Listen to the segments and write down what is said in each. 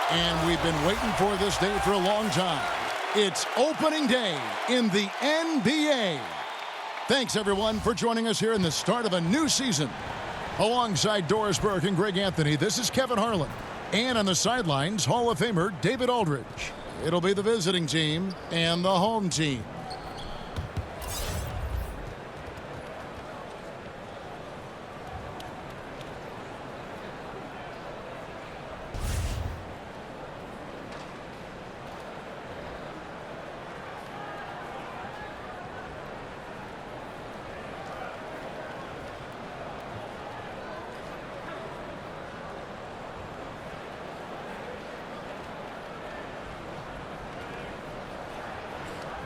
And we've been waiting for this day for a long time. It's opening day in the NBA. Thanks, everyone, for joining us here in the start of a new season. Alongside Doris Burke and Greg Anthony, this is Kevin Harlan. And on the sidelines, Hall of Famer David Aldridge. It'll be the visiting team and the home team.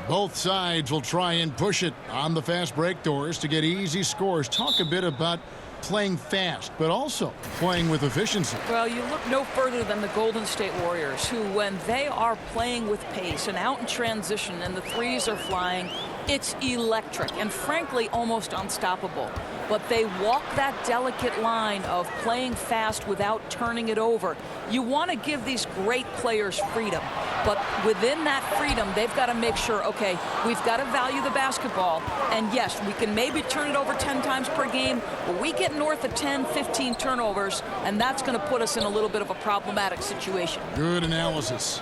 Both sides will try and push it on the fast break doors to get easy scores. Talk a bit about playing fast, but also playing with efficiency. Well, you look no further than the Golden State Warriors, who, when they are playing with pace and out in transition and the threes are flying, it's electric and, frankly, almost unstoppable. But they walk that delicate line of playing fast without turning it over. You want to give these great players freedom. But within that freedom, they've got to make sure, okay, we've got to value the basketball. And, yes, we can maybe turn it over 10 times per game, but we get north of 10, 15 turnovers, and that's going to put us in a little bit of a problematic situation. Good analysis.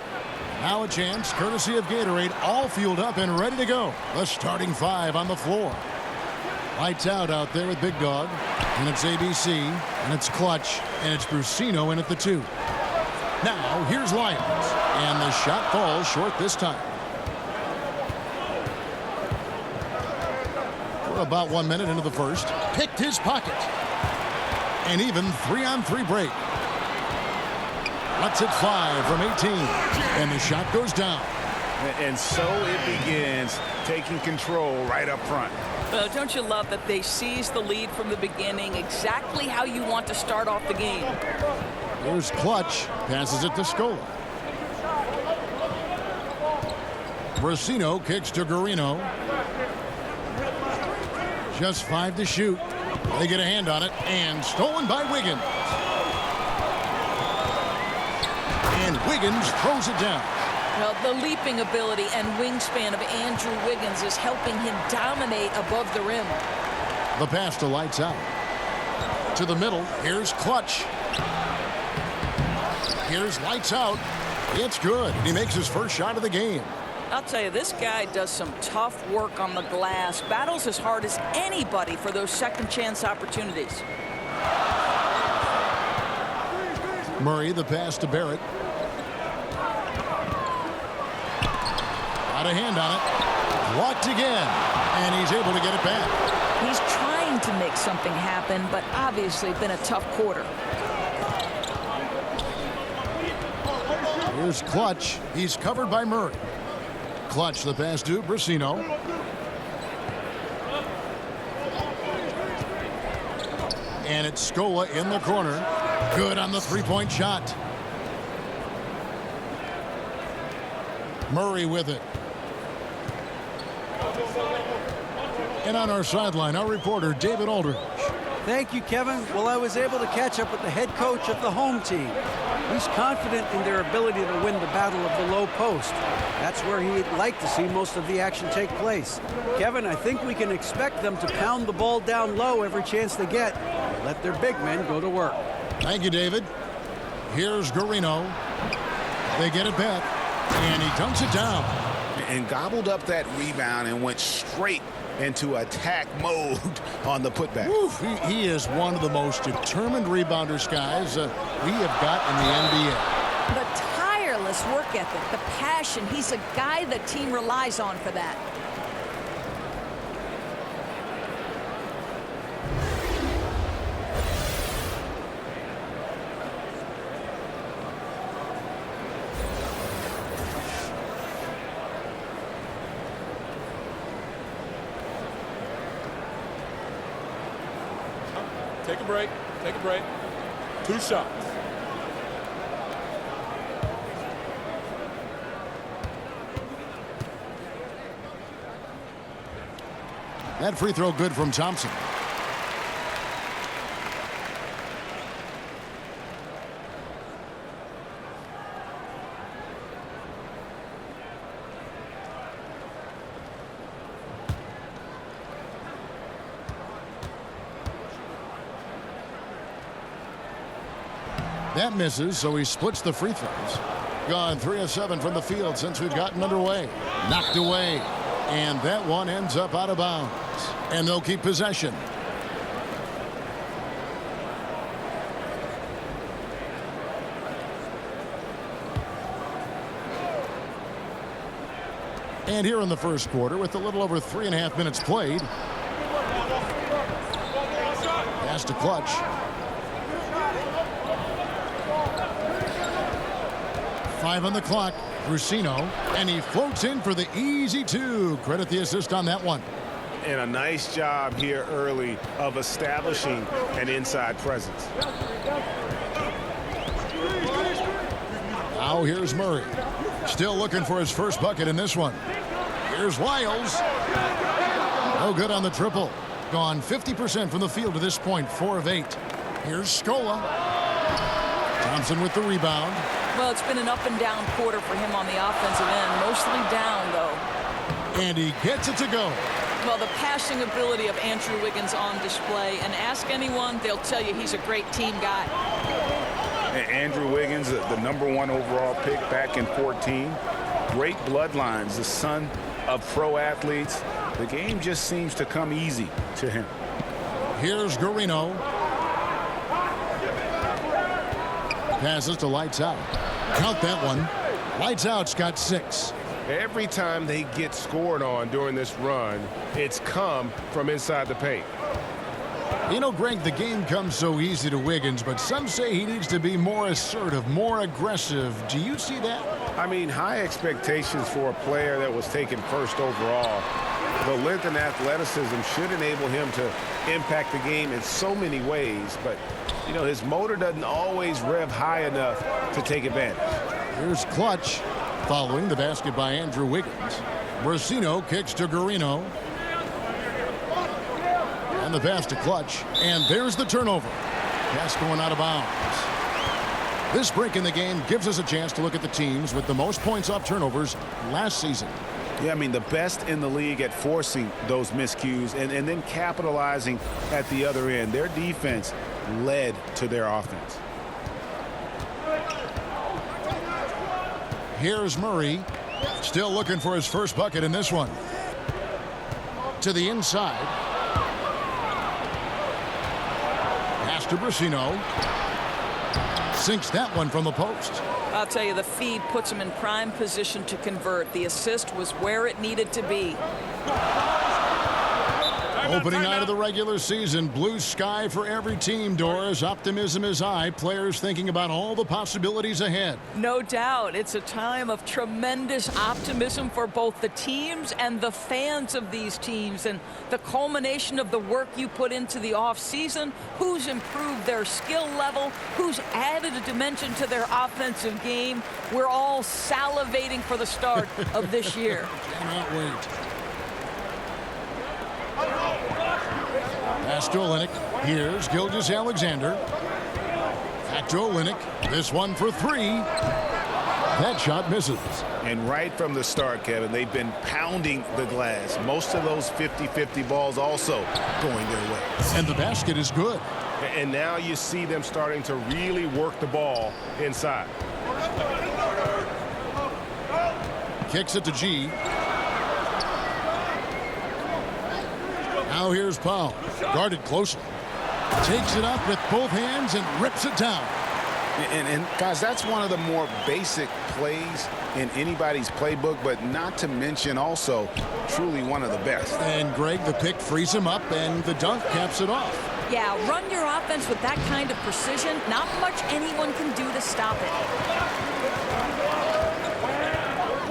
Now a chance, courtesy of Gatorade, all fueled up and ready to go. The starting five on the floor. Lights out there with Big Dog. And it's ABC, and it's Clutch, and it's Brusino in at the 2. Now, here's Lyons. And the shot falls short this time. We're about 1 minute into the first. Picked his pocket. And even 3-on-3 break. Lets it fly from 18. And the shot goes down. And so it begins, taking control right up front. Don't you love that they seized the lead from the beginning, exactly how you want to start off the game? Here's Clutch. Passes it to Scola. Brusino kicks to Garino. Just 5 to shoot. They get a hand on it, and stolen by Wiggins. And Wiggins throws it down. Well, the leaping ability and wingspan of Andrew Wiggins is helping him dominate above the rim. The pass to Lights Out. To the middle, here's Clutch. Here's Lights Out. It's good. He makes his first shot of the game. I'll tell you, this guy does some tough work on the glass, battles as hard as anybody for those second chance opportunities. Murray, the pass to Barrett. Got a hand on it. Blocked again. And he's able to get it back. He's trying to make something happen, but obviously been a tough quarter. Here's Clutch. He's covered by Murray. Clutch, the pass to Brusino. And it's Scola in the corner. Good on the three-point shot. Murray with it. And on our sideline, our reporter, David Aldridge. Thank you, Kevin. Well, I was able to catch up with the head coach of the home team. He's confident in their ability to win the battle of the low post. That's where he'd like to see most of the action take place. Kevin, I think we can expect them to pound the ball down low every chance they get. Let their big men go to work. Thank you, David. Here's Garino. They get it back, and he dunks it down. And gobbled up that rebound and went straight into attack mode on the putback. Oof, he is one of the most determined rebounders, guys, we have got in the NBA. The tireless work ethic, the passion. He's a guy the team relies on for that. Take a break. Take a break. 2 shots. That free throw good from Thompson. That misses, so he splits the free throws. Gone 3 of 7 from the field since we've gotten underway. Knocked away. And that one ends up out of bounds. And they'll keep possession. And here in the first quarter, with a little over 3.5 minutes played. Pass to Clutch. Five on the clock. Rusino, and he floats in for the easy two. Credit the assist on that one. And a nice job here early of establishing an inside presence. Now here's Murray. Still looking for his first bucket in this one. Here's Wiles. No good on the triple. Gone 50% from the field to this point, 4 of 8. Here's Scola. Thompson with the rebound. Well, it's been an up-and-down quarter for him on the offensive end. Mostly down, though. And he gets it to go. Well, the passing ability of Andrew Wiggins on display. And ask anyone, they'll tell you he's a great team guy. And Andrew Wiggins, the #1 overall pick back in 14. Great bloodlines, the son of pro athletes. The game just seems to come easy to him. Here's Garino. Passes to Lights Out. Count that one. Lights Out's got 6. Every time they get scored on during this run, it's come from inside the paint. You know, Greg, the game comes so easy to Wiggins, but some say he needs to be more assertive, more aggressive. Do you see that? I mean, high expectations for a player that was taken first overall. The length and athleticism should enable him to impact the game in so many ways, but you know, his motor doesn't always rev high enough to take advantage. Here's Clutch following the basket by Andrew Wiggins. Brasino kicks to Garino. And the pass to Clutch. And there's the turnover. Pass going out of bounds. This break in the game gives us a chance to look at the teams with the most points off turnovers last season. Yeah, I mean, the best in the league at forcing those miscues and then capitalizing at the other end. Their defense led to their offense. Here's Murray. Still looking for his first bucket in this one. To the inside. Pass to Brasino. Sinks that one from the post. I'll tell you, the feed puts him in prime position to convert. The assist was where it needed to be. Opening night of the regular season, blue sky for every team, Doris. Optimism is high. Players thinking about all the possibilities ahead. No doubt. It's a time of tremendous optimism for both the teams and the fans of these teams. And the culmination of the work you put into the offseason, who's improved their skill level, who's added a dimension to their offensive game. We're all salivating for the start of this year. Cannot wait. Pass to Olynyk. Here's Gilgeous-Alexander. Back to Olynyk. This one for 3. That shot misses. And right from the start, Kevin, they've been pounding the glass. Most of those 50-50 balls also going their way. And the basket is good. And now you see them starting to really work the ball inside. Kicks it to G. Now here's Powell. Guarded closely. Takes it up with both hands and rips it down. And guys, that's one of the more basic plays in anybody's playbook, but not to mention also truly one of the best. And Greg, the pick frees him up, and the dunk caps it off. Yeah, run your offense with that kind of precision. Not much anyone can do to stop it.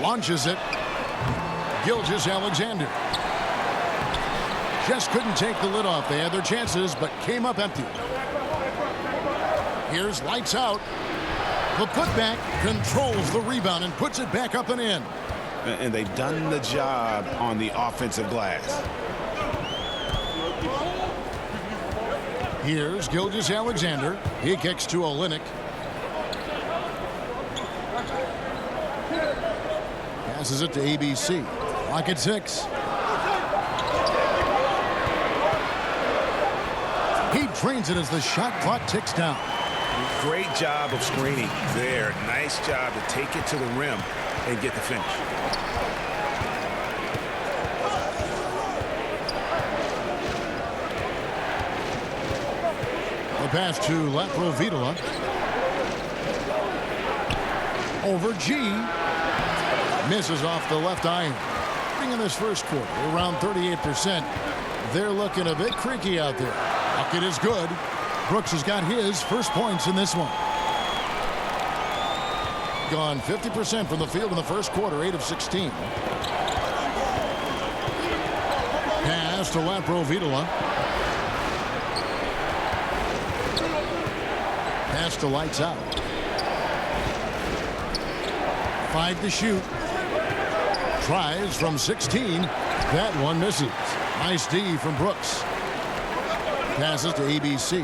Launches it. Gilgeous-Alexander. Just couldn't take the lid off. They had their chances, but came up empty. Here's Lights Out. The putback controls the rebound and puts it back up and in. And they've done the job on the offensive glass. Here's Gilgeous-Alexander. He kicks to Olynyk. Passes it to ABC. Clock at 6. He drains it as the shot clock ticks down. Great job of screening there. Nice job to take it to the rim and get the finish. The pass to Laprovitola. Over G. Misses off the left iron. In this first quarter, around 38%. They're looking a bit creaky out there. Bucket is good. Brooks has got his first points in this one. Gone 50% from the field in the first quarter, 8 of 16. Pass to Laprovitola. Pass to lights out. 5 to shoot. Tries from 16. That one misses. Nice D from Brooks. Passes to ABC.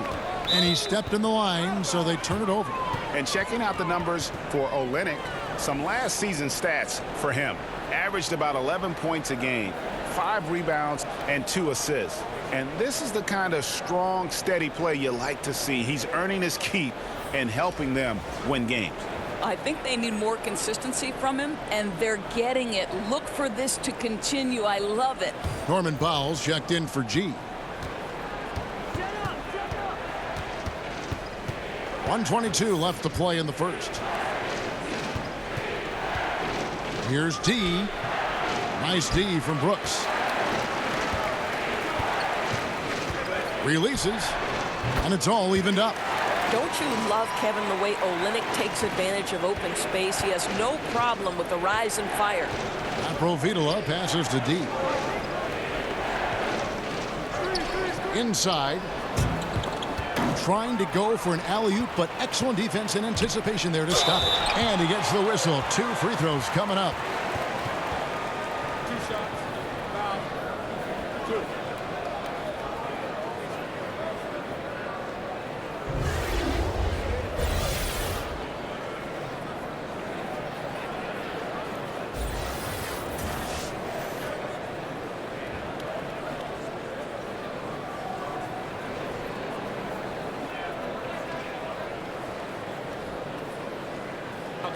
And he stepped in the line, so they turn it over. And checking out the numbers for Olynyk, some last season stats for him. Averaged about 11 points a game, 5 rebounds, and 2 assists. And this is the kind of strong, steady play you like to see. He's earning his keep and helping them win games. I think they need more consistency from him, and they're getting it. Look for this to continue. I love it. Norman Powell's checked in for G. 1:22 left to play in the first. Here's D. Nice D from Brooks. Releases, and it's all evened up. Don't you love, Kevin, the way Olynyk takes advantage of open space? He has no problem with the rise and fire. Laprovitola passes to D. Inside. Trying to go for an alley-oop, but excellent defense and anticipation there to stop it. And he gets the whistle. 2 free throws coming up. 2 shots. Foul. 2.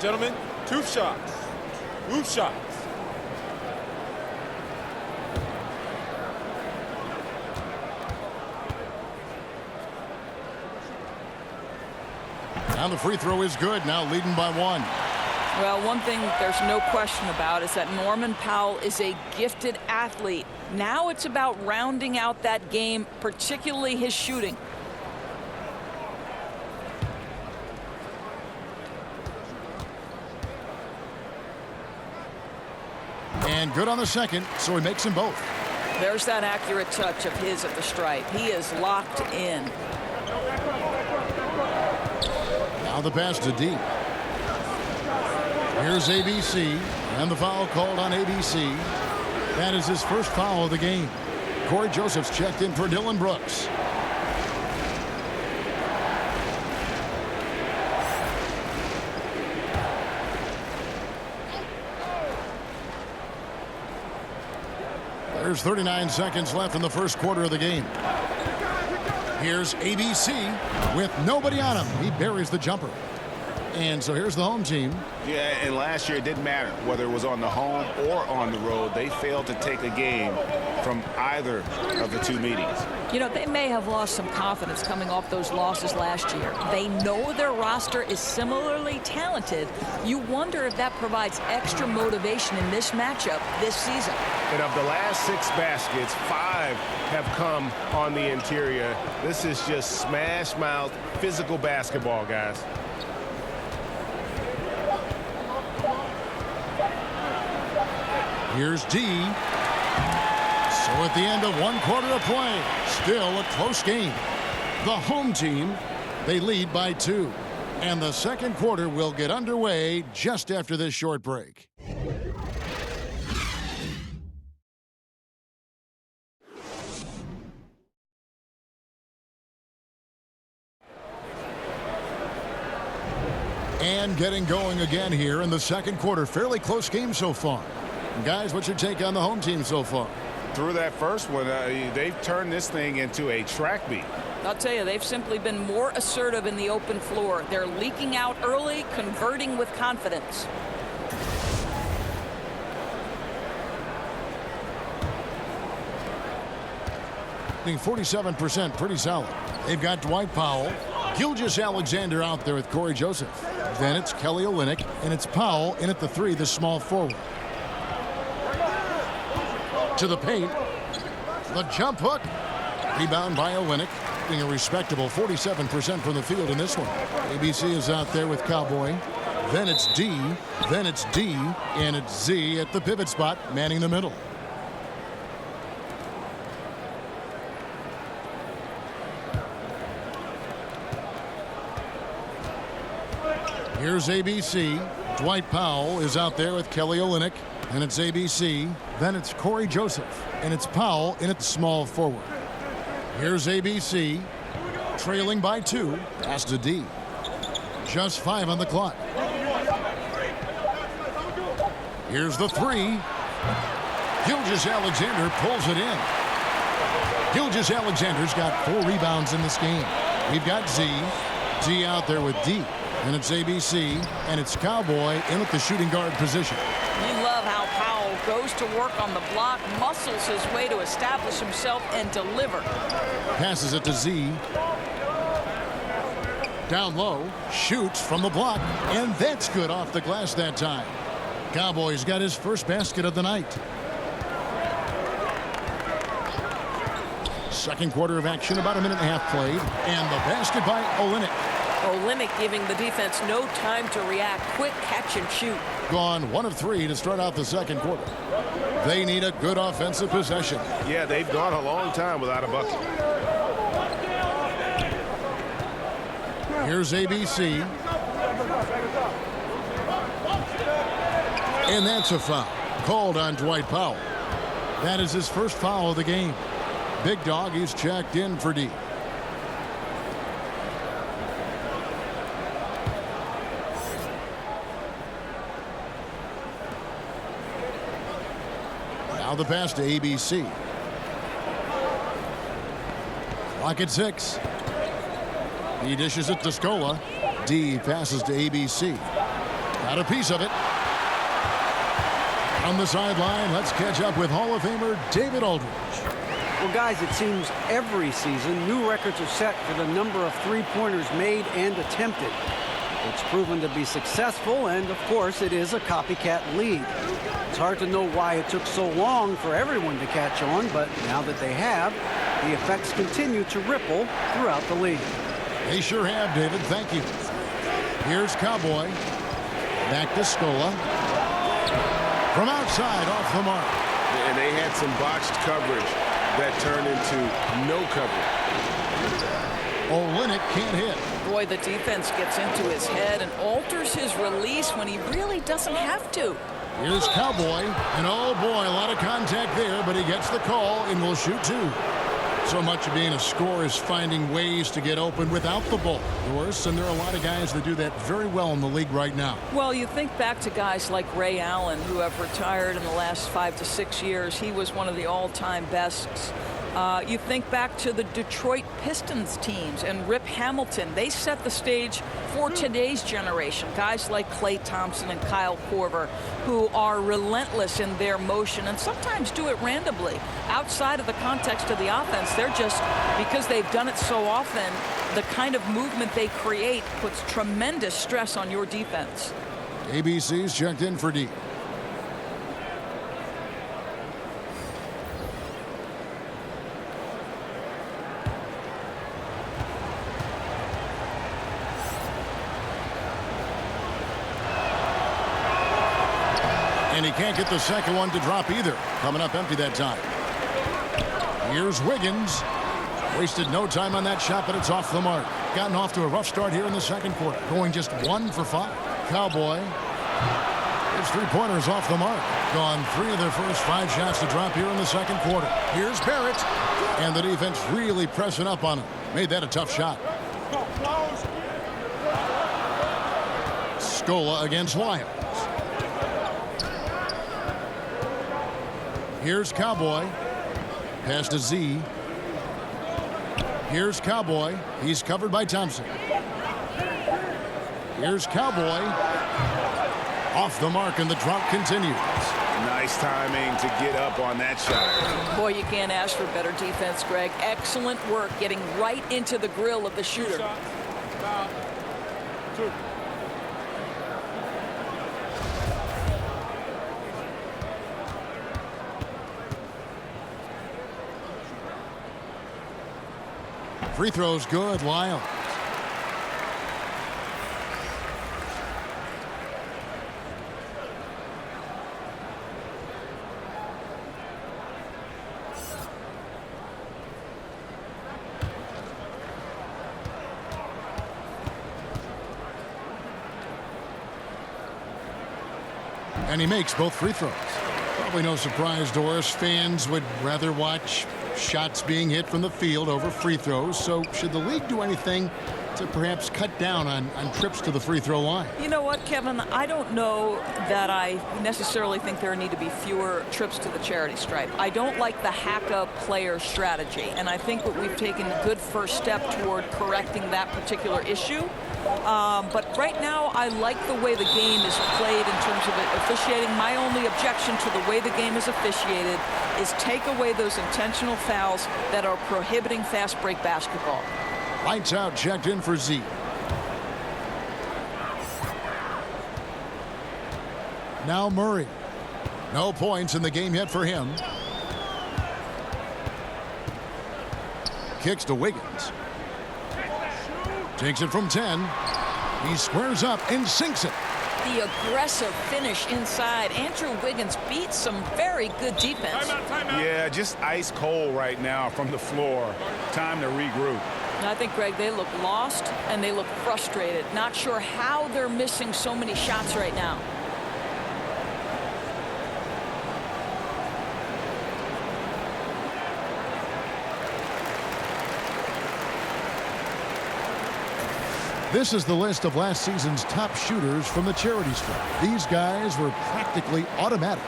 Gentlemen, 2 shots. 2 shots. Now the free throw is good. Now leading by 1. Well, one thing there's no question about is that Norman Powell is a gifted athlete. Now it's about rounding out that game, particularly his shooting. And good on the second, so he makes them both. There's that accurate touch of his at the stripe. He is locked in. Now the pass to D. Here's ABC, and the foul called on ABC. That is his first foul of the game. Corey Joseph's checked in for Dylan Brooks. There's 39 seconds left in the first quarter of the game. Here's ABC with nobody on him. He buries the jumper. And so here's the home team. Yeah, and last year it didn't matter whether it was on the home or on the road. They failed to take a game from either of the 2 meetings. You know, they may have lost some confidence coming off those losses last year. They know their roster is similarly talented. You wonder if that provides extra motivation in this matchup this season. And of the last 6 baskets, 5 have come on the interior. This is just smash-mouth physical basketball, guys. Here's D. So at the end of 1 quarter of play, still a close game. The home team, they lead by 2. And the second quarter will get underway just after this short break. And getting going again here in the second quarter. Fairly close game so far. Guys, what's your take on the home team so far? through that first one, they've turned this thing into a track meet. I'll tell you, they've simply been more assertive in the open floor. They're leaking out early, converting with confidence. Being 47%, pretty solid. They've got Dwight Powell, Gilgeous-Alexander out there with Corey Joseph. Then it's Kelly Olynyk, and it's Powell in at the 3, the small forward. To the paint. The jump hook. Rebound by Olynyk. Being a respectable 47% from the field in this one. ABC is out there with Cowboy. Then it's D. Then it's D. And it's Z at the pivot spot, manning the middle. Here's ABC. Dwight Powell is out there with Kelly Olynyk. And it's ABC. Then it's Corey Joseph. And it's Powell in at the small forward. Here's ABC. Trailing by 2. Pass to D. Just 5 on the clock. Here's the 3. Gilgeous-Alexander pulls it in. Gilgeous-Alexander's got 4 rebounds in this game. We've got Z. Z out there with D. And it's ABC, and it's Cowboy in at the shooting guard position. You love how Powell goes to work on the block, muscles his way to establish himself and deliver. Passes it to Z. Down low, shoots from the block, and that's good off the glass that time. Cowboy's got his first basket of the night. Second quarter of action, about a minute and a half played, and the basket by Olynyk. Olynyk giving the defense no time to react. Quick catch and shoot. Gone 1 of 3 to start out the second quarter. They need a good offensive possession. Yeah, they've gone a long time without a bucket. Here's ABC. And that's a foul called on Dwight Powell. That is his first foul of the game. Big Dog, he's checked in for D. Now the pass to ABC. Clock at 6. He dishes it to Scola. D passes to ABC. Got a piece of it. On the sideline, let's catch up with Hall of Famer David Aldridge. Well, guys, it seems every season new records are set for the number of three-pointers made and attempted. It's proven to be successful, and of course, it is a copycat league. It's hard to know why it took so long for everyone to catch on, but now that they have, the effects continue to ripple throughout the league. They sure have, David. Thank you. Here's Cowboy. Back to Scola. From outside, off the mark. And they had some botched coverage that turned into no coverage. Olynyk can't hit. Boy, the defense gets into his head and alters his release when he really doesn't have to. Here's Cowboy. And oh boy, a lot of contact there, but he gets the call and will shoot 2. So much of being a scorer is finding ways to get open without the ball. Doris, and there are a lot of guys that do that very well in the league right now. Well, you think back to guys like Ray Allen, who have retired in the last 5 to 6 years. He was one of the all-time bests. You think back to the Detroit Pistons teams and Rip Hamilton. They set the stage for today's generation. Guys like Klay Thompson and Kyle Korver, who are relentless in their motion and sometimes do it randomly. Outside of the context of the offense, they're just, because they've done it so often, the kind of movement they create puts tremendous stress on your defense. ABC's checked in for D. And he can't get the second one to drop either. Coming up empty that time. Here's Wiggins. Wasted no time on that shot, but it's off the mark. Gotten off to a rough start here in the second quarter. Going just 1 for 5. Cowboy. His three-pointers off the mark. Gone 3 of their first 5 shots to drop here in the second quarter. Here's Barrett. And the defense really pressing up on him. Made that a tough shot. Scola against Wiles. Here's Cowboy. Pass to Z. Here's Cowboy. He's covered by Thompson. Here's Cowboy. Off the mark, and the drought continues. Nice timing to get up on that shot. Boy, you can't ask for better defense, Greg. Excellent work getting right into the grill of the shooter. Shots. Foul. 2. Free throws good, Lyle. And he makes both free throws. Probably no surprise, Doris. Fans would rather watch shots being hit from the field over free throws. So should the league do anything to perhaps cut down on trips to the free throw line? You know what, Kevin? I don't know that I necessarily think there need to be fewer trips to the charity stripe. I don't like the hack-up player strategy, and I think that we've taken a good first step toward correcting that particular issue. But right now, I like the way the game is played in terms of it officiating. My only objection to the way the game is officiated is take away those intentional fouls that are prohibiting fast break basketball. Lights out, checked in for Z. Now Murray. No points in the game yet for him. Kicks to Wiggins. Takes it from 10. He squares up and sinks it. The aggressive finish inside. Andrew Wiggins beats some very good defense. Timeout. Yeah, just ice cold right now from the floor. Time to regroup. I think, Greg, they look lost and they look frustrated. Not sure how they're missing so many shots right now. This is the list of last season's top shooters from the charity stripe. These guys were practically automatic.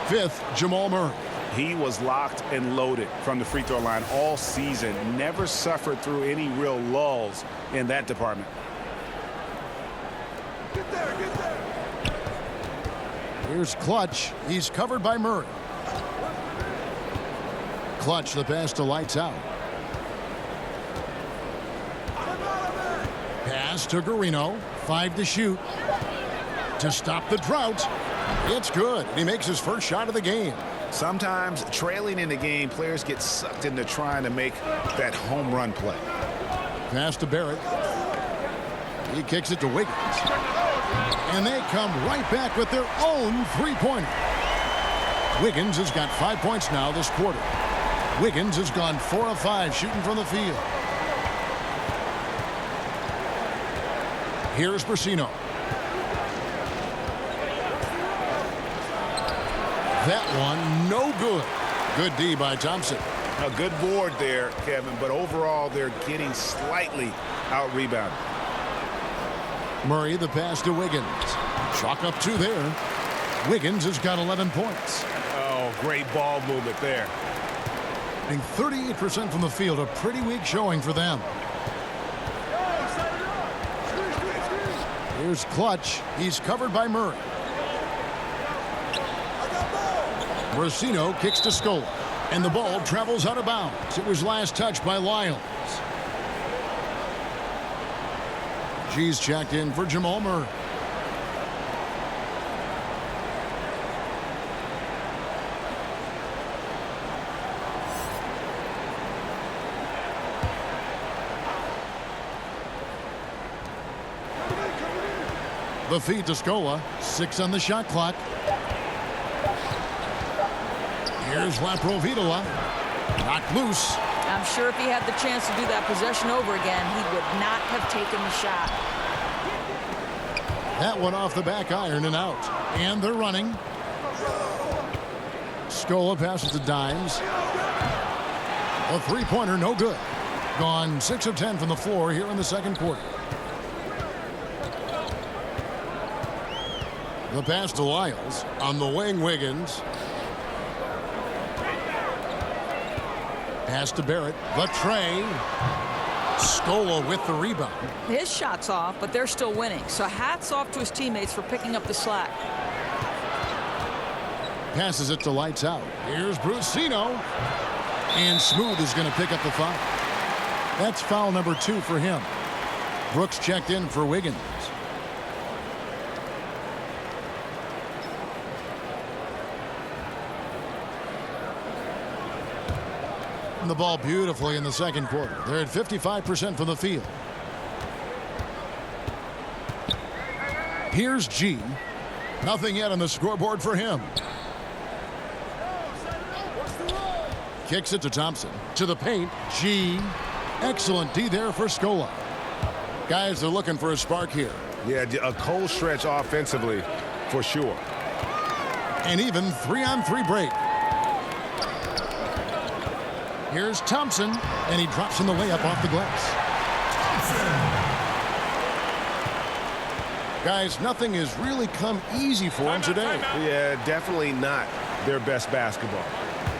5th, Jamal Murray. He was locked and loaded from the free throw line all season. Never suffered through any real lulls in that department. Get there, get there. Here's Clutch. He's covered by Murray. Clutch, the pass to Lights Out. Pass to Garino. 5 to shoot. To stop the drought. It's good. He makes his first shot of the game. Sometimes trailing in the game, players get sucked into trying to make that home run play. Pass to Barrett. He kicks it to Wiggins. And they come right back with their own three-pointer. Wiggins has got 5 points now this quarter. Wiggins has gone 4 of 5 shooting from the field. Here's Brasino. That one, no good. Good D by Thompson. A good board there, Kevin, but overall they're getting slightly out-rebounded. Murray, the pass to Wiggins. Chalk up 2 there. Wiggins has got 11 points. Oh, great ball movement there. And 38% from the field, a pretty weak showing for them. Here's Clutch. He's covered by Murray. Brasino kicks to Scola. And the ball travels out of bounds. It was last touched by Lyles. G's checked in for Jamal Murray. The feed to Scola. 6 on the shot clock. Here's Laprovitola. Knocked loose. I'm sure if he had the chance to do that possession over again, he would not have taken the shot. That one off the back iron and out. And they're running. Scola passes to Dimes. A three-pointer, no good. Gone 6 of 10 from the floor here in the second quarter. The pass to Lyles. On the wing, Wiggins. Pass to Barrett. The tray. Scola with the rebound. His shot's off, but they're still winning. So hats off to his teammates for picking up the slack. Passes it to Lights Out. Here's Brusino. And Smooth is going to pick up the foul. That's foul number 2 for him. Brooks checked in for Wiggins. The ball beautifully in the second quarter. They're at 55% from the field. Here's G. Nothing yet on the scoreboard for him. Kicks it to Thompson. To the paint. G. Excellent D there for Scola. Guys are looking for a spark here. Yeah, a cold stretch offensively for sure. And even 3-on-3 break. Here's Thompson, and he drops in the layup off the glass. Guys, nothing has really come easy for him today. Yeah, definitely not their best basketball.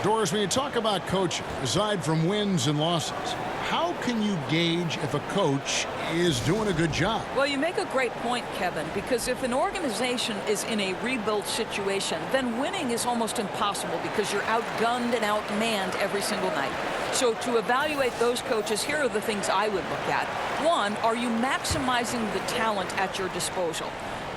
Doris, when you talk about coaching, aside from wins and losses, how can you gauge if a coach is doing a good job? Well, you make a great point, Kevin, because if an organization is in a rebuild situation, then winning is almost impossible because you're outgunned and outmanned every single night. So to evaluate those coaches, here are the things I would look at. One, are you maximizing the talent at your disposal?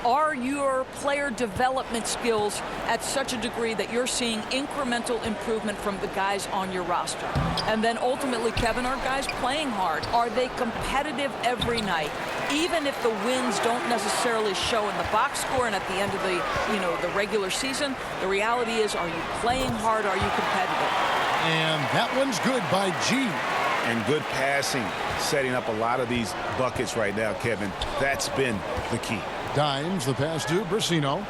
Are your player development skills at such a degree that you're seeing incremental improvement from the guys on your roster? And then ultimately, Kevin, are guys playing hard? Are they competitive every night? Even if the wins don't necessarily show in the box score and at the end of the regular season, the reality is, are you playing hard? Are you competitive? And that one's good by G. And good passing, setting up a lot of these buckets right now, Kevin. That's been the key. Dimes the pass to Brusino.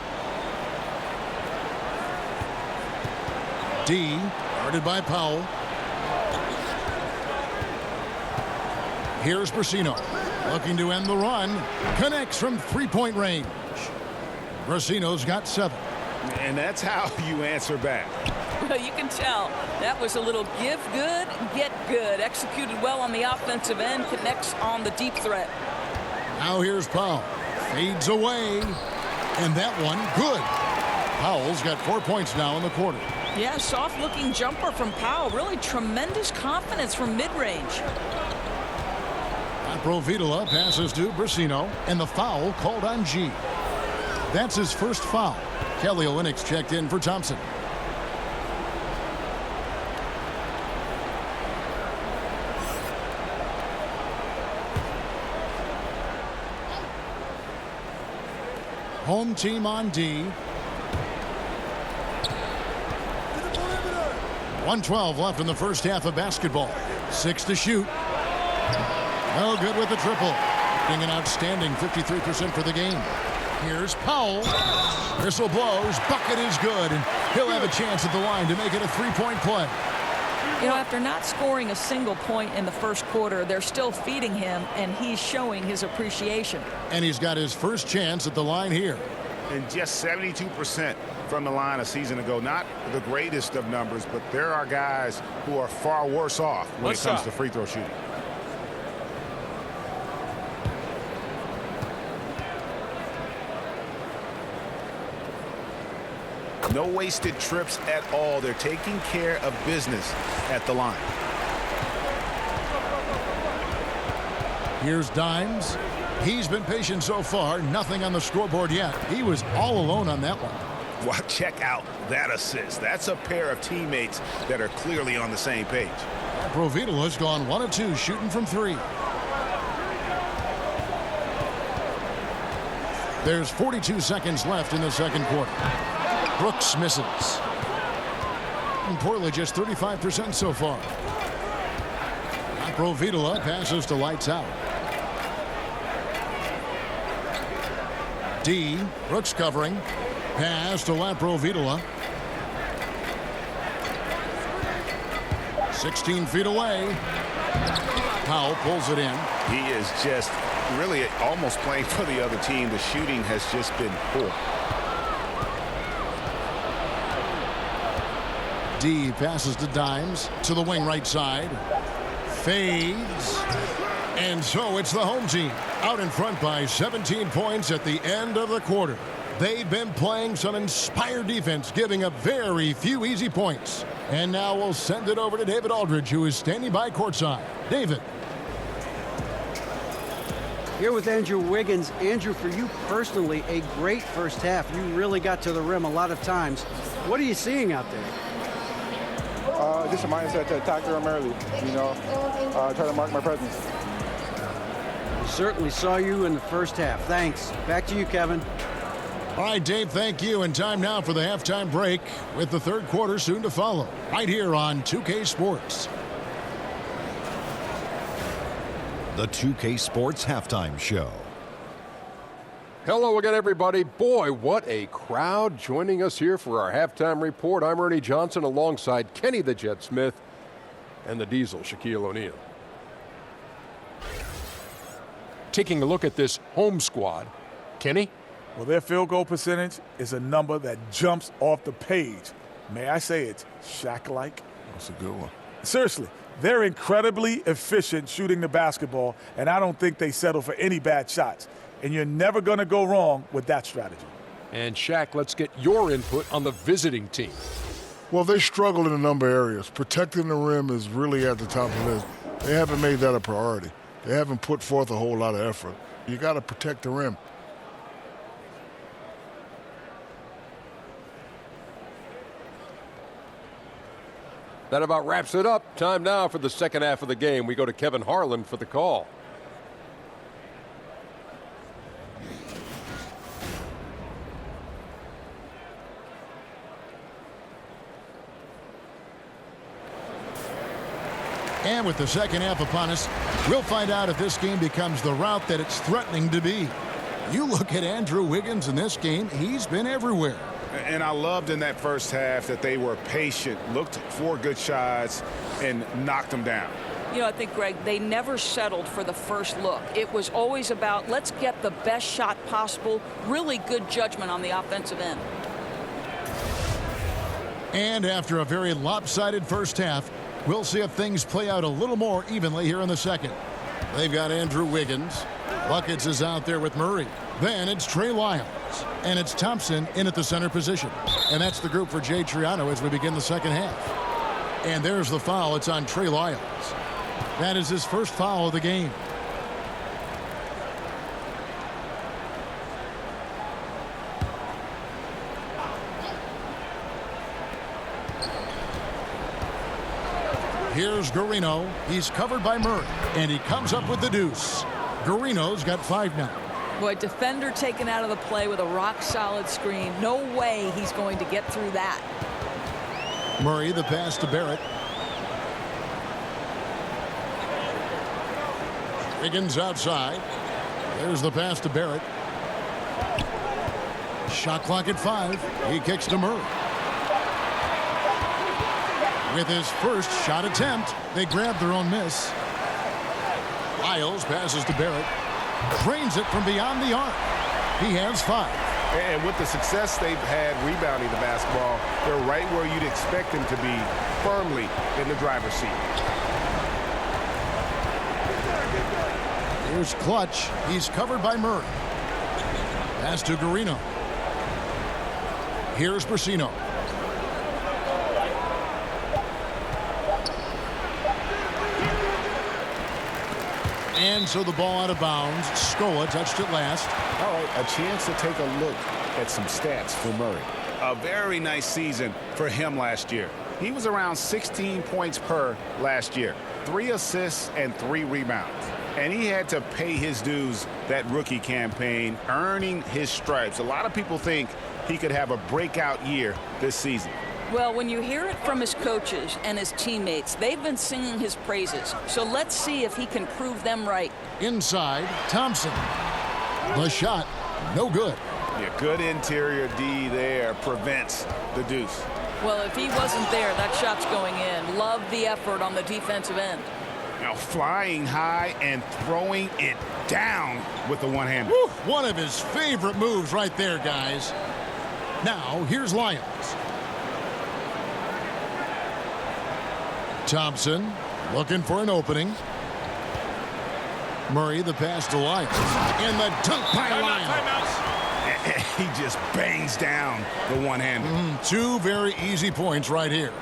D guarded by Powell. Here's Brusino looking to end the run. Connects from three-point range. Brusino's got 7. And that's how you answer back. Well, you can tell that was a little give good, get good. Executed well on the offensive end, connects on the deep threat. Now here's Powell. Fades away. And that one, good. Powell's got 4 points now in the quarter. Yeah, soft-looking jumper from Powell. Really tremendous confidence from mid-range. Provitola passes to Brusino. And the foul called on G. That's his first foul. Kelly Olynyk's checked in for Thompson. Home team on D. 1:12 left in the first half of basketball. 6 to shoot. No good with the triple. Being an outstanding 53% for the game. Here's Powell. Whistle blows. Bucket is good. And he'll have a chance at the line to make it a 3-point play. You know, after not scoring a single point in the first quarter, they're still feeding him, and he's showing his appreciation. And he's got his first chance at the line here. And just 72% from the line a season ago. Not the greatest of numbers, but there are guys who are far worse off when it comes to free throw shooting. No wasted trips at all. They're taking care of business at the line. Here's Dimes. He's been patient so far. Nothing on the scoreboard yet. He was all alone on that one. Well, check out that assist. That's a pair of teammates that are clearly on the same page. Provitola's gone 1 of 2 shooting from 3. There's 42 seconds left in the second quarter. Brooks misses. And Portland just 35% so far. Provitola passes to Lights Out. D. Brooks covering. Pass to Provitola. 16 feet away. Powell pulls it in. He is just really almost playing for the other team. The shooting has just been poor. D passes to Dimes to the wing right side. Fades. And so it's the home team out in front by 17 points at the end of the quarter. They've been playing some inspired defense, giving up very few easy points. And now we'll send it over to David Aldridge, who is standing by courtside. David. Here with Andrew Wiggins. Andrew, for you personally, a great first half. You really got to the rim a lot of times. What are you seeing out there? Just a mindset to attack the rim early, try to mark my presence. We certainly saw you in the first half. Thanks. Back to you, Kevin. All right, Dave, thank you. And time now for the halftime break with the third quarter soon to follow right here on 2K Sports. The 2K Sports Halftime Show. Hello again, everybody. Boy, what a crowd joining us here for our halftime report. I'm Ernie Johnson alongside Kenny the Jet Smith and the Diesel, Shaquille O'Neal. Taking a look at this home squad. Kenny? Well, their field goal percentage is a number that jumps off the page. May I say it's Shaq-like? That's a good one. Seriously, they're incredibly efficient shooting the basketball, and I don't think they settle for any bad shots. And you're never going to go wrong with that strategy. And Shaq, let's get your input on the visiting team. Well, they struggle in a number of areas. Protecting the rim is really at the top of the list. They haven't made that a priority. They haven't put forth a whole lot of effort. You got to protect the rim. That about wraps it up. Time now for the second half of the game. We go to Kevin Harlan for the call. And with the second half upon us, we'll find out if this game becomes the route that it's threatening to be. You look at Andrew Wiggins in this game, he's been everywhere. And I loved in that first half that they were patient, looked for good shots, and knocked them down. I think, Greg, they never settled for the first look. It was always about, let's get the best shot possible, really good judgment on the offensive end. And after a very lopsided first half, we'll see if things play out a little more evenly here in the second. They've got Andrew Wiggins. Buckets is out there with Murray. Then it's Trey Lyles. And it's Thompson in at the center position. And that's the group for Jay Triano as we begin the second half. And there's the foul. It's on Trey Lyles. That is his first foul of the game. Here's Garino. He's covered by Murray. And he comes up with the deuce. Garino's got 5 now. Boy, defender taken out of the play with a rock-solid screen. No way he's going to get through that. Murray, the pass to Barrett. Wiggins outside. There's the pass to Barrett. Shot clock at 5. He kicks to Murray. With his first shot attempt, they grab their own miss. Lyles passes to Barrett. Drains it from beyond the arc. He has 5. And with the success they've had rebounding the basketball, they're right where you'd expect them to be, firmly in the driver's seat. Here's Clutch. He's covered by Murray. Pass to Garino. Here's Brasino. And so the ball out of bounds. Scola touched it last. All right, a chance to take a look at some stats for Murray. A very nice season for him last year. He was around 16 points per last year. 3 assists and 3 rebounds. And he had to pay his dues that rookie campaign, earning his stripes. A lot of people think he could have a breakout year this season. Well, when you hear it from his coaches and his teammates, they've been singing his praises. So let's see if he can prove them right. Inside, Thompson. The shot, no good. Yeah, good interior D there prevents the deuce. Well, if he wasn't there, that shot's going in. Love the effort on the defensive end. Now flying high and throwing it down with the one-hander. One of his favorite moves right there, guys. Now, here's Lyons. Thompson looking for an opening. Murray, the pass to Lyles. In the dunk by Lyles. He just bangs down the one-hander. Two very easy points right here.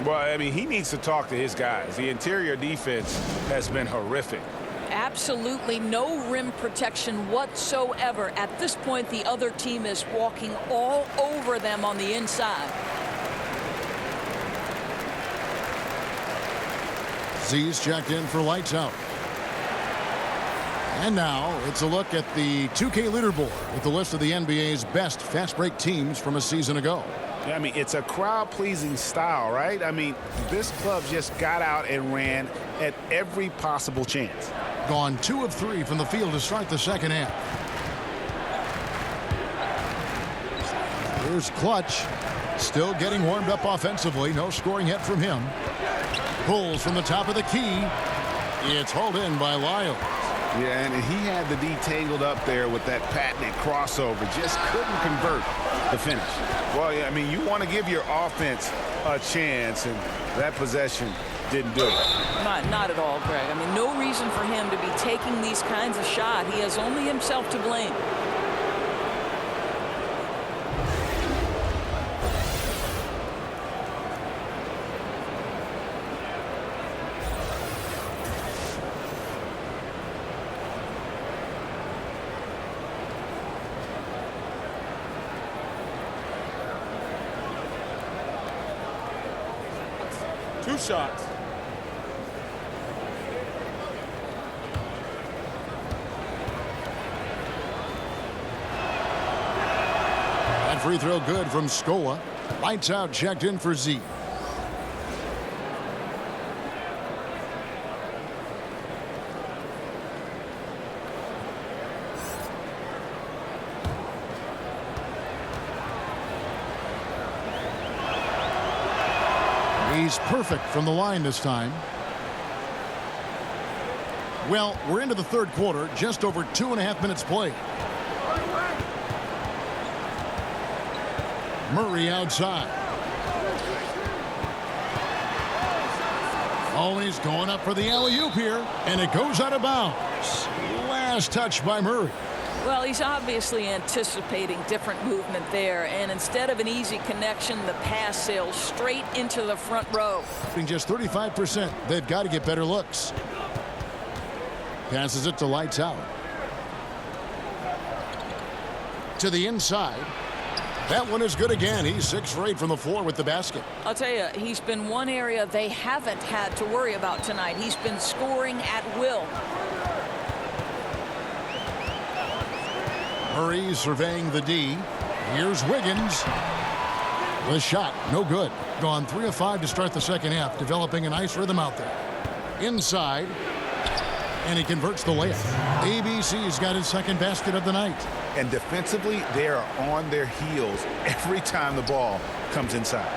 Well, I mean, he needs to talk to his guys. The interior defense has been horrific. Absolutely no rim protection whatsoever. At this point, the other team is walking all over them on the inside. Z's checked in for lights out. And now it's a look at the 2K leaderboard with the list of the NBA's best fast break teams from a season ago. Yeah, I mean, it's a crowd-pleasing style, right? I mean, this club just got out and ran at every possible chance. Gone 2 of 3 from the field to start the second half. Here's Clutch. Still getting warmed up offensively. No scoring yet from him. Pulls from the top of the key. It's hauled in by Lyles. Yeah, and he had the D tangled up there with that patented crossover. Just couldn't convert the finish. Well, yeah, I mean, you want to give your offense a chance, and that possession didn't do it. Not at all, Greg. I mean, no reason for him to be taking these kinds of shots. He has only himself to blame. Two shots. That free throw good from Scola. Lights out, checked in for Z. He's perfect from the line this time. Well, we're into the third quarter, just over 2.5 minutes played. Murray outside. Oh, he's going up for the alley-oop here, and it goes out of bounds. Last touch by Murray. Well, he's obviously anticipating different movement there, and instead of an easy connection, the pass sails straight into the front row. Just 35%. They've got to get better looks. Passes it to lights out. To the inside. That one is good again. He's 6 for 8 from the floor with the basket. I'll tell you, he's been one area they haven't had to worry about tonight. He's been scoring at will. Murray surveying the D. Here's Wiggins. The shot, no good. Gone 3 of 5 to start the second half, developing a nice rhythm out there. Inside, and he converts the layup. ABC's got his second basket of the night. And defensively, they are on their heels every time the ball comes inside.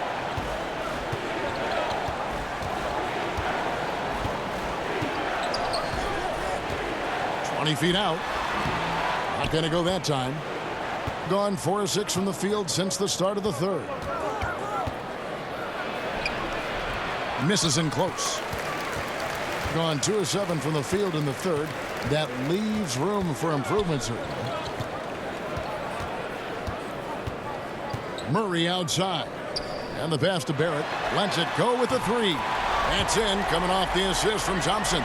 Feet out. Not going to go that time. Gone 4 of 6 from the field since the start of the third. Misses in close. Gone 2 of 7 from the field in the third. That leaves room for improvement, certainly. Murray outside. And the pass to Barrett. Lets it go with the 3. That's in, coming off the assist from Thompson.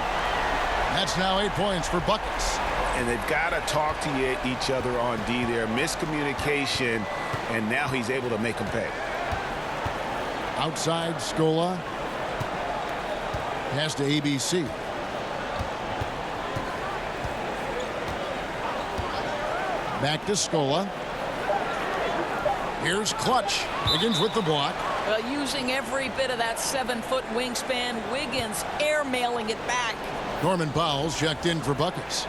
That's now 8 points for buckets. And they've got to talk to each other on D there. Miscommunication, and now he's able to make them pay. Outside, Scola. Pass to ABC. Back to Scola. Here's Clutch. Wiggins with the block. Using every bit of that 7-foot wingspan, Wiggins airmailing it back. Norman Powell's checked in for buckets.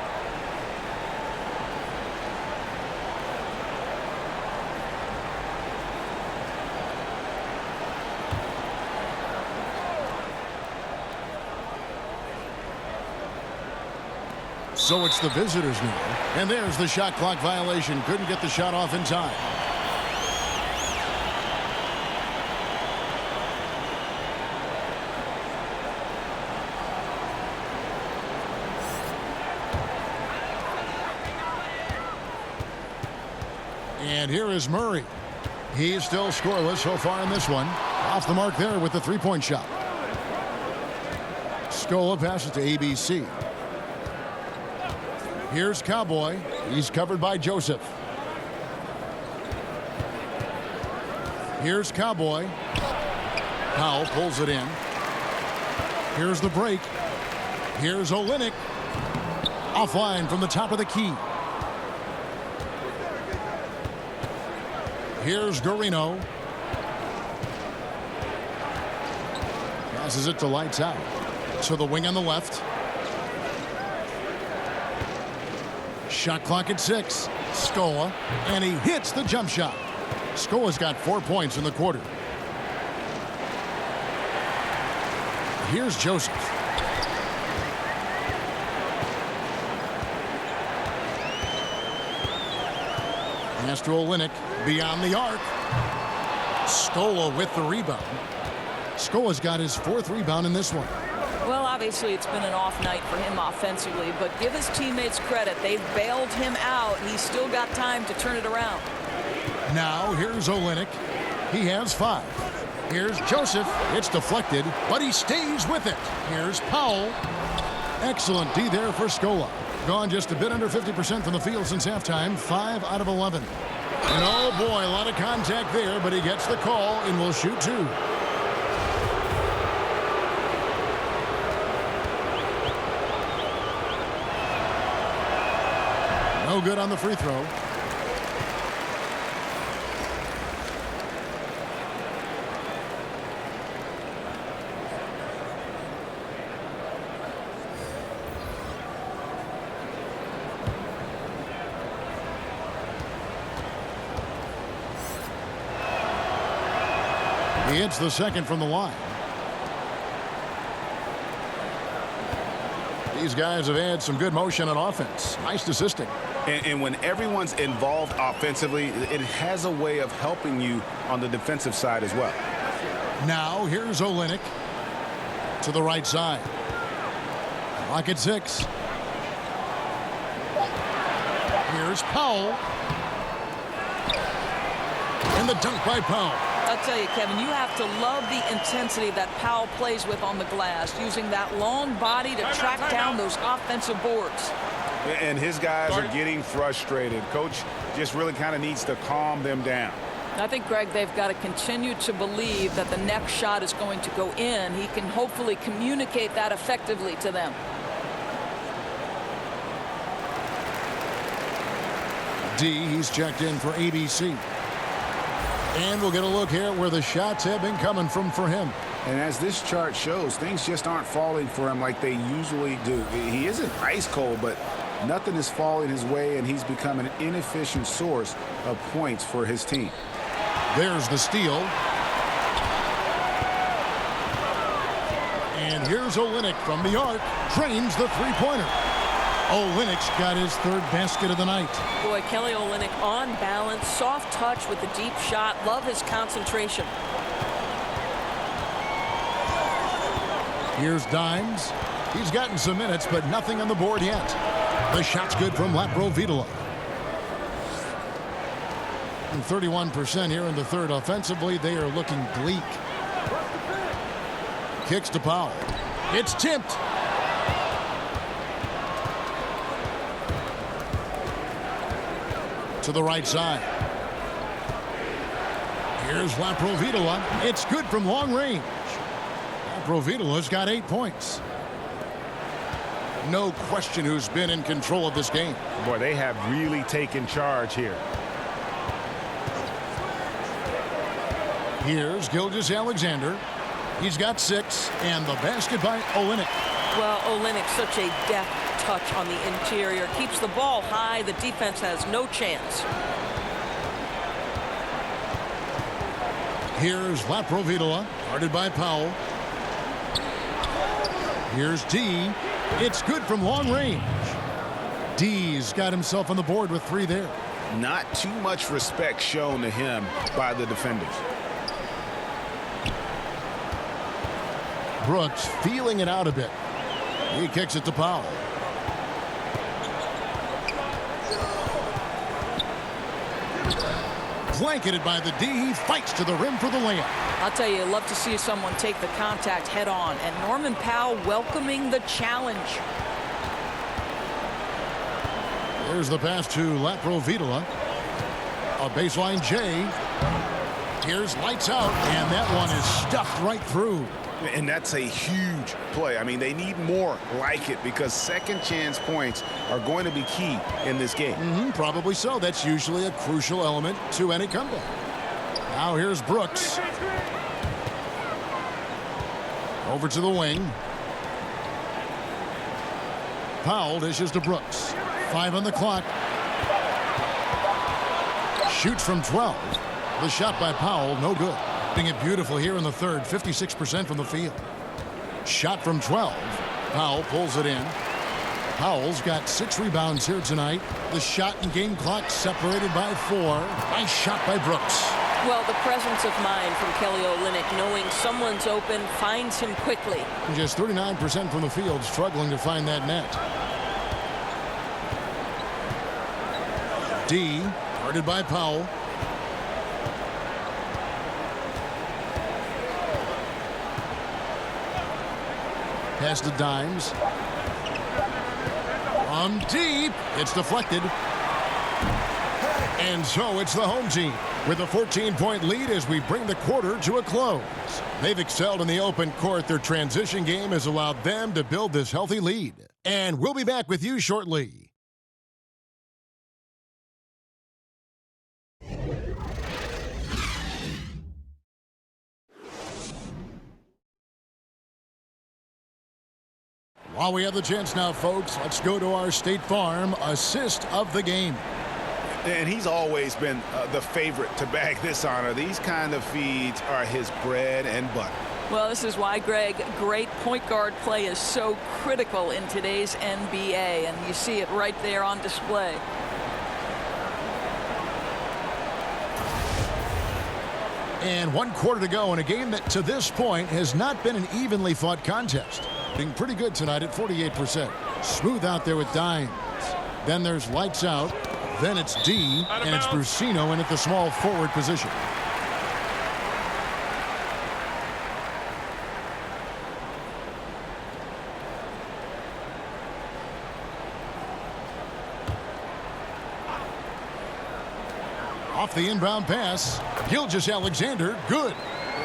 So it's the visitors now. And there's the shot clock violation. Couldn't get the shot off in time. And here is Murray. He's still scoreless so far in this one. Off the mark there with the three-point shot. Scola passes to ABC. Here's Cowboy. He's covered by Joseph. Here's Cowboy. Powell pulls it in. Here's the break. Here's Olynyk. Offline from the top of the key. Here's Garino. Passes it to Lights Out. So the wing on the left. Shot clock at 6. Scola. And he hits the jump shot. Scola's got 4 points in the quarter. Here's Joseph. Pass to Olynyk beyond the arc. Scola with the rebound. Scola's got his 4th rebound in this one. Well, obviously it's been an off night for him offensively, but give his teammates credit. They've bailed him out. He's still got time to turn it around. Now here's Olynyk. He has 5. Here's Joseph. It's deflected, but he stays with it. Here's Powell. Excellent D there for Scola. Gone just a bit under 50% from the field since halftime. 5 out of 11. And oh boy, a lot of contact there, but he gets the call and will shoot 2. No good on the free throw. He hits the second from the line. These guys have had some good motion on offense. Nice assisting. And when everyone's involved offensively, it has a way of helping you on the defensive side as well. Now here's Olynyk to the right side. Clock at 6. Here's Powell. And the dunk by Powell. I'll tell you, Kevin, you have to love the intensity that Powell plays with on the glass, using that long body to track down those offensive boards. And his guys are getting frustrated. Coach just really kind of needs to calm them down. I think, Greg, they've got to continue to believe that the next shot is going to go in. He can hopefully communicate that effectively to them. D, he's checked in for ABC. And we'll get a look here where the shots have been coming from for him. And as this chart shows, things just aren't falling for him like they usually do. He isn't ice cold, but nothing is falling his way, and he's become an inefficient source of points for his team. There's the steal. And here's Olynyk from the arc. Drains the three-pointer. Olynyk's got his 3rd basket of the night. Boy, Kelly Olynyk on balance, soft touch with the deep shot. Love his concentration. Here's Dimes. He's gotten some minutes, but nothing on the board yet. The shot's good from Laprovitola. 31% here in the 3rd. Offensively, they are looking bleak. Kicks to Powell. It's tipped. To the right side. Here's Laprovitola. It's good from long range. Laprovitola's got 8 points. No question who's been in control of this game. Boy, they have really taken charge here. Here's Gilgeous-Alexander. He's got 6, and the basket by Olynyk. Well, Olynyk, such a deft touch on the interior. Keeps the ball high. The defense has no chance. Here's Laprovitola, guarded by Powell. Here's D. It's good from long range. D's got himself on the board with 3 there. Not too much respect shown to him by the defenders. Brooks feeling it out a bit. He kicks it to Powell. Blanketed by the D. He fights to the rim for the layup. I'll tell you, love to see someone take the contact head on. And Norman Powell welcoming the challenge. Here's the pass to Laprovitola. A baseline J. Here's lights out, and that one is stuffed right through. And that's a huge play. I mean, they need more like it because second chance points are going to be key in this game. Probably so. That's usually a crucial element to any comeback. Now here's Brooks. Over to the wing. Powell dishes to Brooks. 5 on the clock. Shoots from 12. The shot by Powell, no good. Doing it beautiful here in the third, 56% from the field. Shot from 12. Powell pulls it in. Powell's got 6 rebounds here tonight. The shot and game clock separated by 4. Nice shot by Brooks. Well, the presence of mind from Kelly Olynyk, knowing someone's open, finds him quickly. Just 39% from the field, struggling to find that net. D, guarded by Powell. Pass to Dimes. From deep. It's deflected. And so it's the home team with a 14-point lead as we bring the quarter to a close. They've excelled in the open court. Their transition game has allowed them to build this healthy lead. And we'll be back with you shortly. While we have the chance now, folks, let's go to our State Farm assist of the game. And he's always been the favorite to bag this honor. These kind of feeds are his bread and butter. Well, this is why, Greg, great point guard play is so critical in today's NBA, and you see it right there on display. And 1 quarter to go in a game that to this point has not been an evenly fought contest. Being pretty good tonight at 48%. Smooth out there with Dimes. Then there's lights out. Then it's D, and it's Brusino in at the small forward position. Off the inbound pass, Gilgeous-Alexander, good.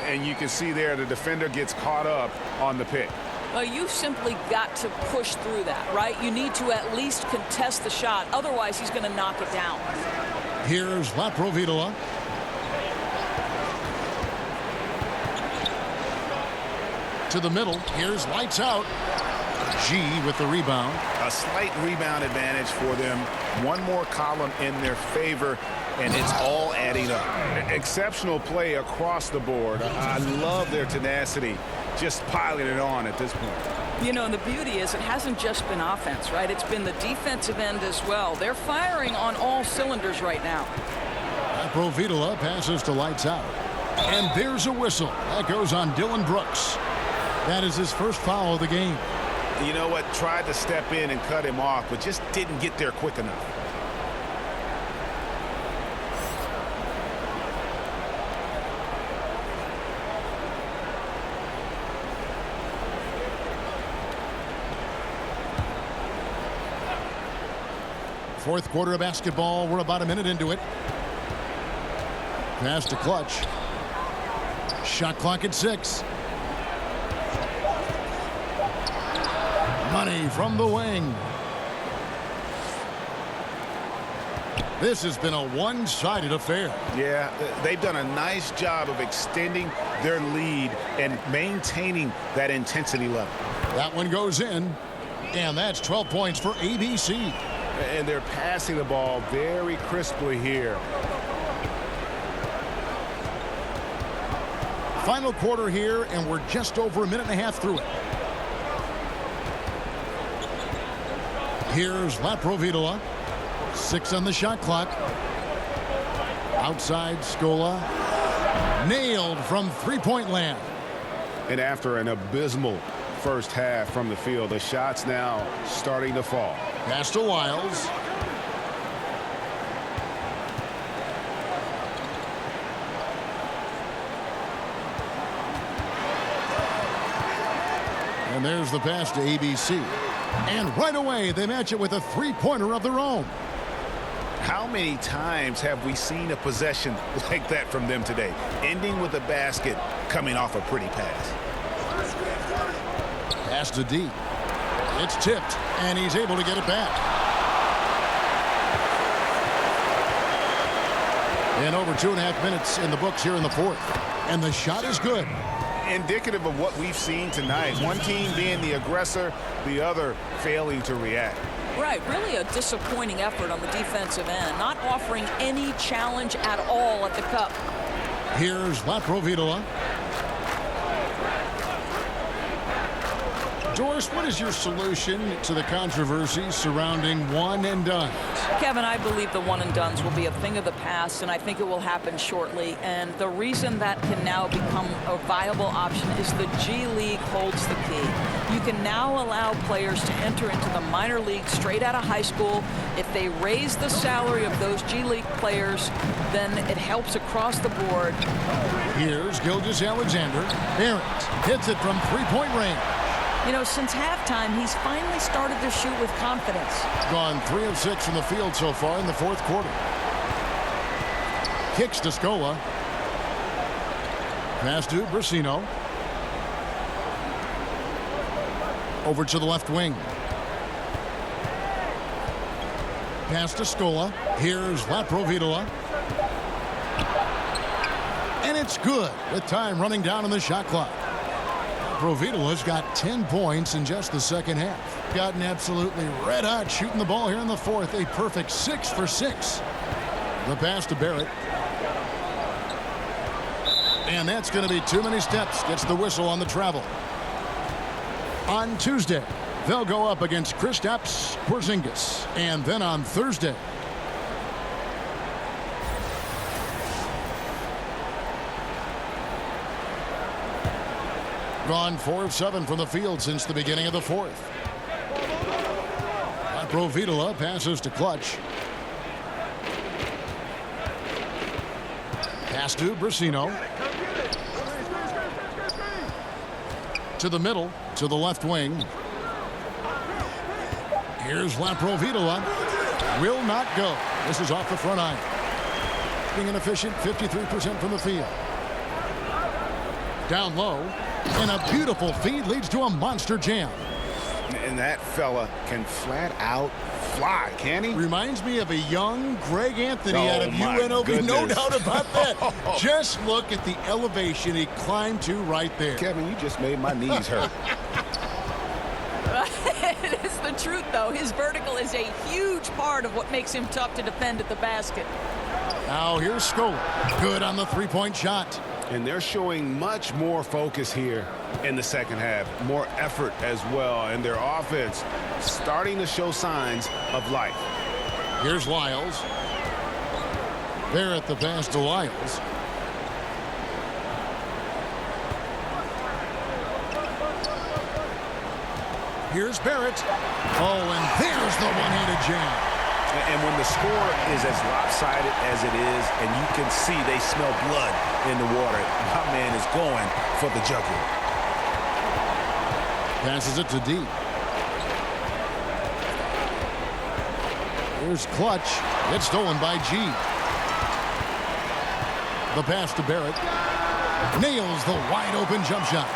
And you can see there the defender gets caught up on the pick. Well, you've simply got to push through that, right? You need to at least contest the shot. Otherwise, he's going to knock it down. Here's Laprovitola. To the middle. Here's lights out. G with the rebound. A slight rebound advantage for them. One more column in their favor, and it's all adding up. Exceptional play across the board. I love their tenacity, just piling it on at this point. You know, and the beauty is it hasn't just been offense, right? It's been the defensive end as well. They're firing on all cylinders right now. Laprovitola passes to lights out. And there's a whistle. That goes on Dylan Brooks. That is his first foul of the game. You know what? Tried to step in and cut him off, but just didn't get there quick enough. Fourth quarter of basketball. We're about a minute into it. Pass to Clutch. Shot clock at 6. Money from the wing. This has been a one-sided affair. Yeah, they've done a nice job of extending their lead and maintaining that intensity level. That one goes in, and that's 12 points for ABC. And they're passing the ball very crisply here. Final quarter here, and we're just over a minute and a half through it. Here's Laprovitola. 6 on the shot clock. Outside Scola. Nailed from three-point land. And after an abysmal first half from the field, the shots now starting to fall. Pass to Wiles. there's the pass to ABC. And right away, they match it with a three-pointer of their own. How many times have we seen a possession like that from them today? Ending with a basket, coming off a pretty pass. Pass to D. It's tipped, and he's able to get it back. And over 2.5 minutes in the books here in the fourth. And the shot is good. Indicative of what we've seen tonight. One team being the aggressor, the other failing to react. Right, really a disappointing effort on the defensive end, not offering any challenge at all at the cup. Here's Laprovitola. Doris, what is your solution to the controversy surrounding one and done? Kevin, I believe the one and dones will be a thing of the past, and I think it will happen shortly. And the reason that can now become a viable option is the G League holds the key. You can now allow players to enter into the minor league straight out of high school. If they raise the salary of those G League players, then it helps across the board. Here's Gilgeous-Alexander. Barrett hits it from three-point range. You know, since halftime, he's finally started to shoot with confidence. Gone 3 of 6 from the field so far in the fourth quarter. Kicks to Scola. Pass to Brasino. Over to the left wing. Pass to Scola. Here's Laprovitola. And it's good with time running down on the shot clock. Provitola's got 10 points in just the second half. Gotten absolutely red hot shooting the ball here in the fourth. A perfect 6 for 6. The pass to Barrett. And that's going to be too many steps. Gets the whistle on the travel. On Tuesday, they'll go up against Kristaps Porzingis. And then on Thursday, gone 4 of 7 from the field since the beginning of the fourth. Laprovitola passes to Clutch. Pass to Brasino. To the middle, to the left wing. Here's Laprovitola. Will not go. This is off the front iron. Being an efficient 53% from the field. Down low. And a beautiful feed leads to a monster jam. And that fella can flat out fly, can he? Reminds me of a young Greg Anthony out of UNLV. Goodness. No doubt about that. Just look at the elevation he climbed to right there. Kevin, you just made my knees hurt. It is the truth, though. His vertical is a huge part of what makes him tough to defend at the basket. Now here's Scola. Good on the three-point shot. And they're showing much more focus here in the second half. More effort as well. And their offense starting to show signs of life. Here's Lyles. Barrett the pass to Lyles. Here's Barrett. Oh, and there's the one-handed jam. And when the score is as lopsided as it is, and you can see they smell blood in the water, my man is going for the jugular. Passes it to D. Here's Clutch. It's stolen by G. The pass to Barrett. Nails the wide-open jump shot.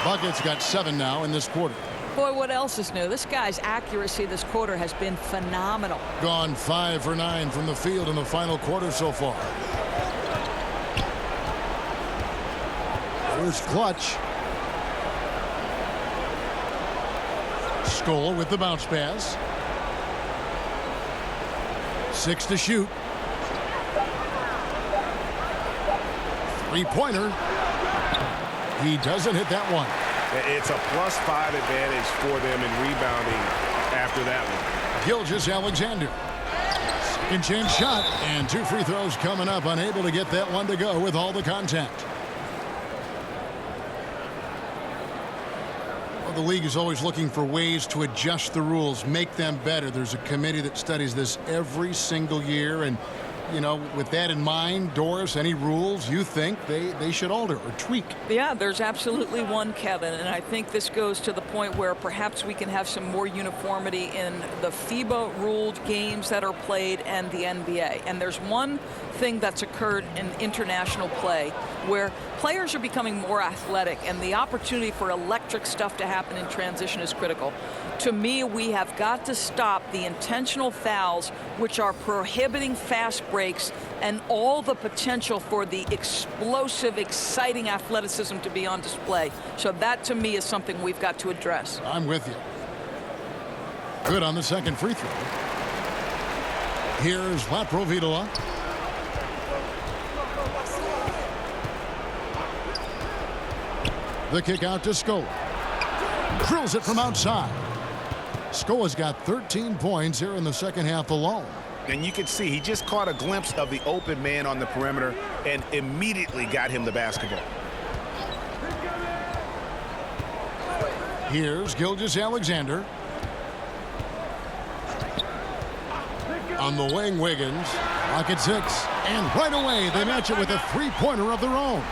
Bucket's got 7 now in this quarter. Boy, what else is new? This guy's accuracy this quarter has been phenomenal. Gone 5 for 9 from the field in the final quarter so far. Here's Clutch. Scola with the bounce pass. 6 to shoot. Three-pointer. He doesn't hit that one. It's a +5 advantage for them in rebounding after that one. Gilgeous-Alexander. Second chance shot, and 2 free throws coming up. Unable to get that one to go with all the contact. Well, the league is always looking for ways to adjust the rules, make them better. There's a committee that studies this every single year, and you know, with that in mind, Doris, any rules you think they should alter or tweak? Yeah, there's absolutely one, Kevin, and I think this goes to the point where perhaps we can have some more uniformity in the FIBA ruled games that are played and the NBA. And there's one thing that's occurred in international play where players are becoming more athletic, and the opportunity for electric stuff to happen in transition is critical. To me, we have got to stop the intentional fouls, which are prohibiting fast breaks and all the potential for the explosive, exciting athleticism to be on display. So that, to me, is something we've got to address. I'm with you. Good on the second free throw. Here's Laprovitola. The kick out to Scola. Drills it from outside. Scola's got 13 points here in the second half alone. And you can see he just caught a glimpse of the open man on the perimeter and immediately got him the basketball. Here's Gilgeous-Alexander. On the wing, Wiggins. Clock at 6. And right away, they match it with a three-pointer of their own.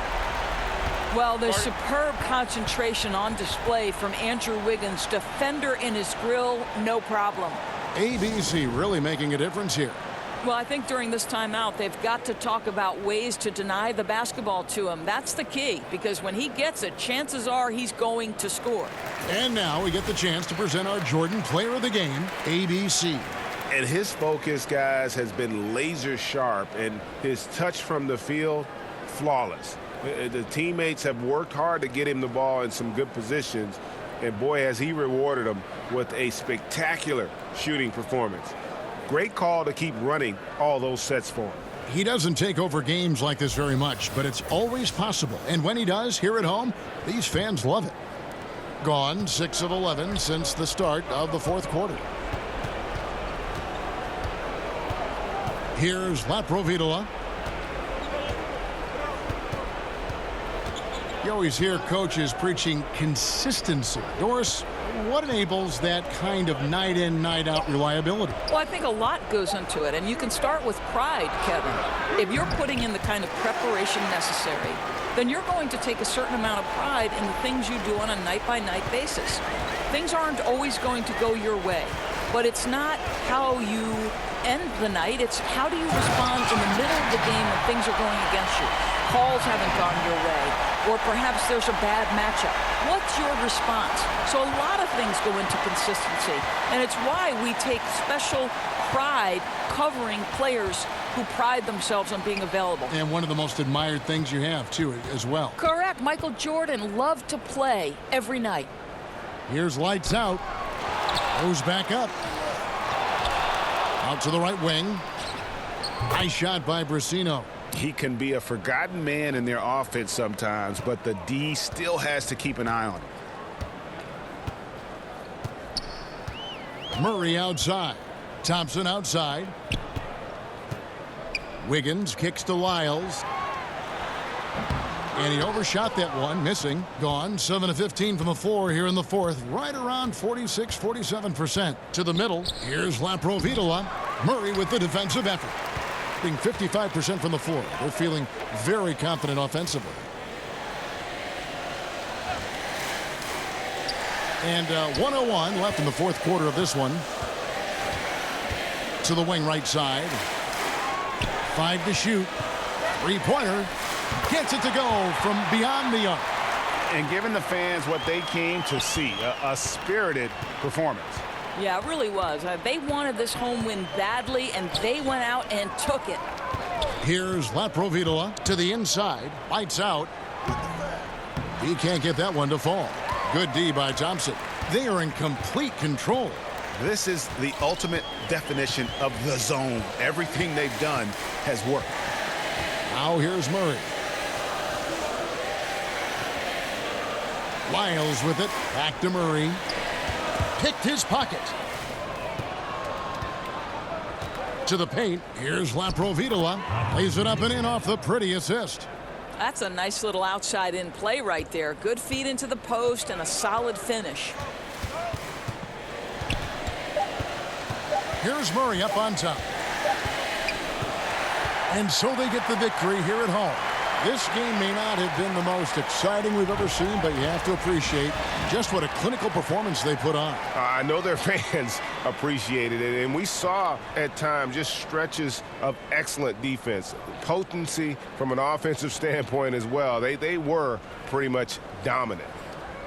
Well, there's superb concentration on display from Andrew Wiggins. Defender in his grill, no problem. ABC really making a difference here. Well, I think during this timeout, they've got to talk about ways to deny the basketball to him. That's the key, because when he gets it, chances are he's going to score. And now we get the chance to present our Jordan Player of the Game, ABC. And his focus, guys, has been laser sharp, and his touch from the field, flawless. The teammates have worked hard to get him the ball in some good positions, and boy, has he rewarded them with a spectacular shooting performance. Great call to keep running all those sets for him. He doesn't take over games like this very much, but it's always possible. And when he does, here at home, these fans love it. Gone 6 of 11 since the start of the fourth quarter. Here's Laprovitola. You always hear coaches preaching consistency. Doris, what enables that kind of night in, night out reliability? Well, I think a lot goes into it, and you can start with pride, Kevin. If you're putting in the kind of preparation necessary, then you're going to take a certain amount of pride in the things you do on a night-by-night basis. Things aren't always going to go your way, but it's not how you end the night. It's how do you respond in the middle of the game when things are going against you. Calls haven't gone your way, or perhaps there's a bad matchup. What's your response? So a lot of things go into consistency, and it's why we take special pride covering players who pride themselves on being available. And one of the most admired things you have, too, as well. Correct. Michael Jordan loved to play every night. Here's lights out. Goes back up. Out to the right wing. Nice shot by Brasino. He can be a forgotten man in their offense sometimes, but the D still has to keep an eye on him. Murray outside. Thompson outside. Wiggins kicks to Lyles. And he overshot that one, missing. Gone 7 of 15 from the floor here in the fourth. Right around 46-47%. To the middle. Here's Laprovitola. Murray with the defensive effort. Being 55% from the floor. They're feeling very confident offensively. And 1:01 left in the fourth quarter of this one. To the wing right side. 5 to shoot. Three-pointer. Gets it to go from beyond the arc. And giving the fans what they came to see, a spirited performance. Yeah, it really was. They wanted this home win badly, and they went out and took it. Here's Laprovitola to the inside. Lights out. He can't get that one to fall. Good D by Thompson. They are in complete control. This is the ultimate definition of the zone. Everything they've done has worked. Now here's Murray. Lyles with it. Back to Murray. Picked his pocket. To the paint. Here's Laprovitola. Lays it up and in off the pretty assist. That's a nice little outside in play right there. Good feed into the post and a solid finish. Here's Murray up on top. And so they get the victory here at home. This game may not have been the most exciting we've ever seen, but you have to appreciate just what a clinical performance they put on. I know their fans appreciated it, and we saw at times just stretches of excellent defense, potency from an offensive standpoint as well. They were pretty much dominant.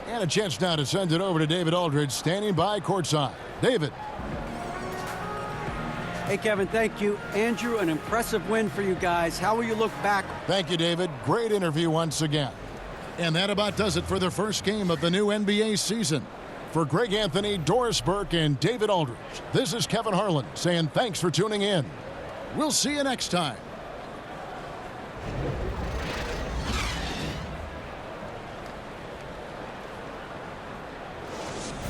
And a chance now to send it over to David Aldridge, standing by courtside. David. Hey, Kevin, thank you. Andrew, an impressive win for you guys. How will you look back? Thank you, David. Great interview once again. And that about does it for the first game of the new NBA season. For Greg Anthony, Doris Burke, and David Aldridge, this is Kevin Harlan saying thanks for tuning in. We'll see you next time.